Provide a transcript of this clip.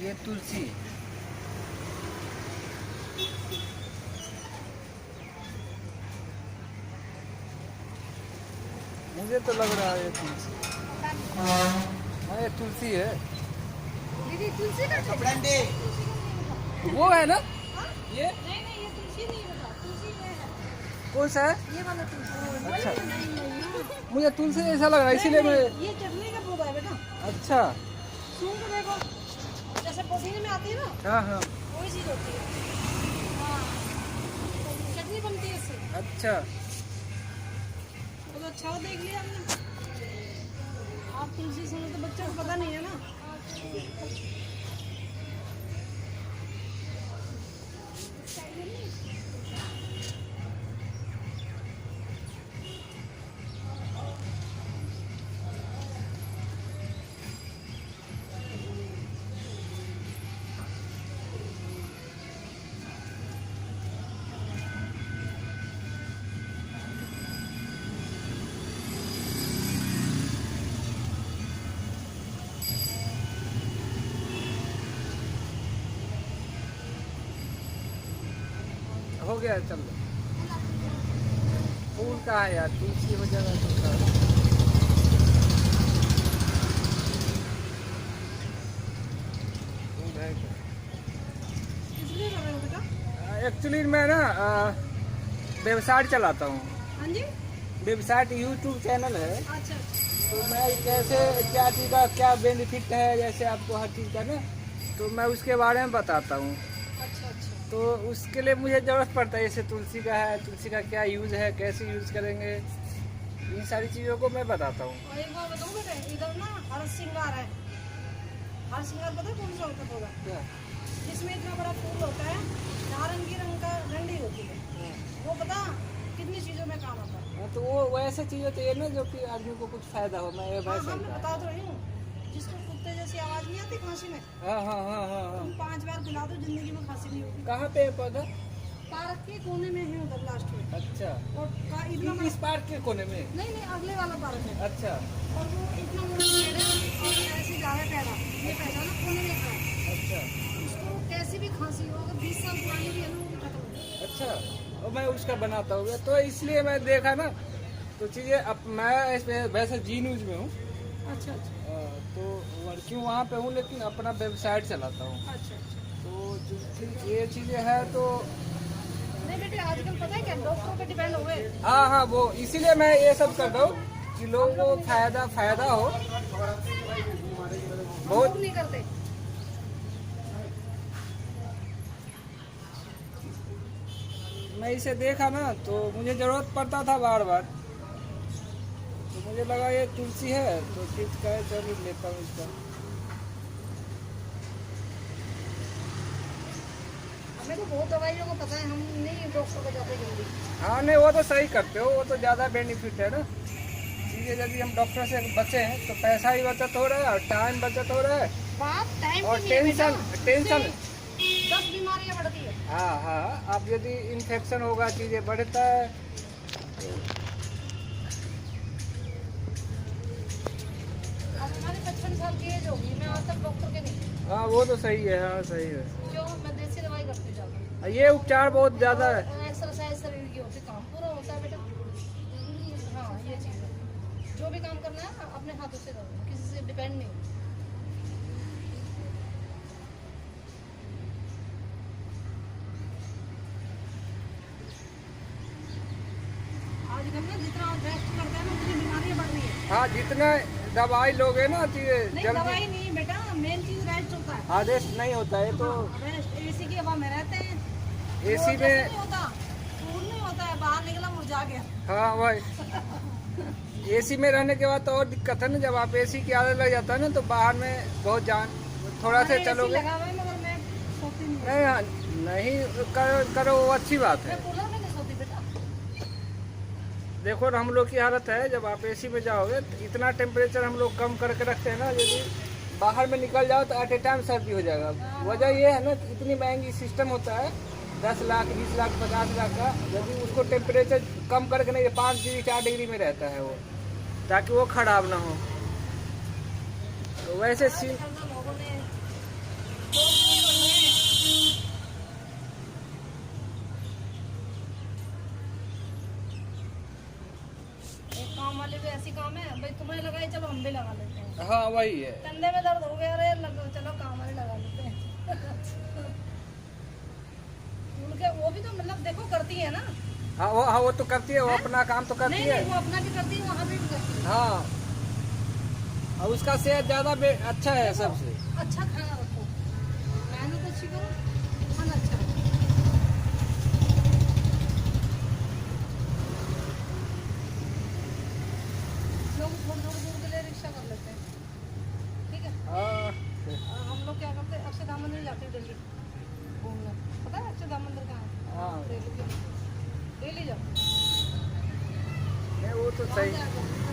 ये तुलसी। मुझे तो लग रहा है ये तुलसी। हाँ ये तुलसी है। दीदी तुलसी का वो है ना ये? नहीं नहीं, ये तुलसी नहीं है, तुलसी ये है। कौन सा है? ये वाला तुलसी। अच्छा, नहीं नहीं, मुझे तुलसी ऐसा लग रहा है इसीलिए मैं। ये चटनी का पौधा है बेटा। अच्छा। सूंघ के देखो, जैसे पुदीने में आती है ना, हाँ हाँ। वही चीज होती है। हाँ, चटनी बनती है इससे। अच्छा। तो अच्छा देख लिया हमने। आप तुलसी सुनो तो बच्चों को पता नहीं है ना। हो गया, चल। फूल का है यार, तुलसी हो जाएगा तो क्या? फूल है क्या? इसलिए कर रहे हो बेटा? एक्चुअली मैं ना वेबसाइट चलाता हूँ। हाँ जी। वेबसाइट यूट्यूब चैनल है। अच्छा तो मैं कैसे क्या चीज़ का क्या बेनिफिट है, जैसे आपको हर चीज़ का ना, तो मैं उसके बारे में बताता हूँ। अच्छा अच्छा। तो उसके लिए मुझे ज़रूरत पड़ता है, जैसे तुलसी का है, तुलसी का क्या यूज़ है, कैसे यूज़ करेंगे, इन सारी चीज़ों को मैं बताता हूँ। और एक बात बताऊँ बेटा, इधर ना हर श्रृंगार है। हर श्रृंगार पता है कौन सा होता है पौधा? क्या? जिसमें इतना बड़ा फूल होता है, नारंगी रंग का डंडी होती है। वो पता कितनी चीजों में काम आता है। हाँ, तो वो वैसे चीज़ होती है ना जो कि आदमी को कुछ फायदा हो। मैं ये हाँ वैसे हाँ, ही मैं बता तो रही हूँ। जिसको कुत्ते जैसी आवाज नहीं आती खांसी में, हाँ हाँ हाँ हाँ हाँ। तुम 5 बार पिला दो, जिंदगी में खांसी नहीं होगी। कहाँ पे है पौधा? पार्क के कोने में है उधर लास्ट में। अच्छा। और इतना इस पार्क के कोने में? नहीं नहीं, अगले वाला पार्क है। अच्छा और वो इतना बड़ा पेड़ है और ऐसे जा रहा है टेढ़ा। ये पहचाना कोने में खड़ा है। अच्छा उसको कैसी भी खांसी हो, अगर 20 साल पुरानी भी है ना, वो भी खत्म हो जाएगी। अच्छा। और मैं उसका बनाता हूँ, तो इसलिए मैं देखा ना, तो चीज़ें अब मैं इसमें वैसे जी न्यूज में हूँ। अच्छा अच्छा तो क्यों वहाँ पे हूँ, लेकिन अपना वेबसाइट चलाता हूँ। अच्छा अच्छा। तो ये चीज़ें हैं तो नहीं बेटे, आजकल पता है क्या, डॉक्टरों पे डिपेंड हो गए। हाँ हाँ, वो इसीलिए मैं ये सब कर रहा हूँ कि लोगों को फायदा हो बहुत। लोग नहीं करते। मैं इसे देखा ना तो मुझे ज़रूरत पड़ता था बार बार, तो मुझे लगा ये तुलसी है तो चीज का है, चलो लेता हूँ इसका। हमें तो बहुत दवाइयों को पता है, हम नहीं डॉक्टर को जाते जल्दी। हाँ नहीं, वो तो सही करते हो, वो तो ज़्यादा बेनिफिट है ना। चीज़ें यदि हम डॉक्टर से बचे हैं तो पैसा ही बचत हो रहा है और टाइम बचत हो रहा है बात टाइम और की नहीं है बेटा, टेंशन। 10 बीमारियां बढ़ती है। हाँ हाँ, अब यदि इन्फेक्शन होगा, चीज़ें बढ़ता है। अब हमारे 55 साल की एज होगी, मैं आज तक डॉक्टर के नहीं। हाँ वो तो सही है, हाँ सही है। क्यों? मैं देसी दवाई करती जाता। ये उपचार बहुत ज़्यादा है। एक्सरसाइज शरीर की होती, काम पूरा होता है बेटा। हाँ ये चीज़ है, जो भी काम करना है अपने हाथों से करो, किसी से डिपेंड नहीं हो। आजकल ना जितना रेस्ट करते हैं ना, उतनी बीमारियां बढ़ रही है। हाँ, जितना दवाई लोगे ना चीज़ें नहीं जल्दी दवाई नहीं बेटा, मेन चीज रेस्ट होता है। आदेश नहीं होता है तो। रेस्ट, एसी की हवा में रहते हैं। एसी वो जैसे में नहीं होता, फूल नहीं होता है, बाहर निकला मुरझा गया। हाँ भाई, एसी में रहने के बाद तो और दिक्कत है ना, जब आप एसी की आदत लग जाता है ना तो बाहर में बहुत जान थोड़ा से हमारे AC चलोगे। लगा हुआ है, मगर मैं सोती नहीं हूँ। नहीं हाँ, नहीं करो वो अच्छी बात है। मैं कूलर में नहीं सोती बेटा। देखो हम लोग की हालत है, जब आप एसी में जाओगे तो इतना टेम्परेचर हम लोग कम करके रखते हैं ना, यदि बाहर में निकल जाओ तो एट ए टाइम सर्दी हो जाएगा। वजह ये है ना कि इतनी महंगी सिस्टम होता है, 10 लाख 20 लाख 50 लाख का, यदि उसको टेम्परेचर कम करके नहीं 5 डिग्री 4 डिग्री में रहता है वो, ताकि वो खराब ना हो। तो वैसे आजकल तो लोगों ने एक काम वाले भी ऐसी काम है भाई, तुम्हें लगाई चलो हम भी लगा लेते हैं। हाँ वही है। कंधे में दर्द हो गया, अरे चलो काम वाले लगा लेते हैं। उनके वो भी तो मतलब देखो करती है ना। हाँ वो तो करती है, वो अपना काम तो करती नहीं है। नहीं, वो अपना भी करती है, वहाँ भी करती है। हाँ और उसका सेहत ज्यादा अच्छा है सबसे। अच्छा खाना रखो, मेहनत अच्छी करो, खाना अच्छा रखो। लोग थोड़ी दूर के लिए रिक्शा कर लेते हैं, ठीक है। हाँ हम लोग क्या करते हैं, अक्षरधाम मंदिर जाते हैं दिल्ली घूमने। पता है अक्षरधाम मंदिर कहाँ है? हाँ दिल्ली जाओ। नहीं, वो तो वहाँ सही। जाकर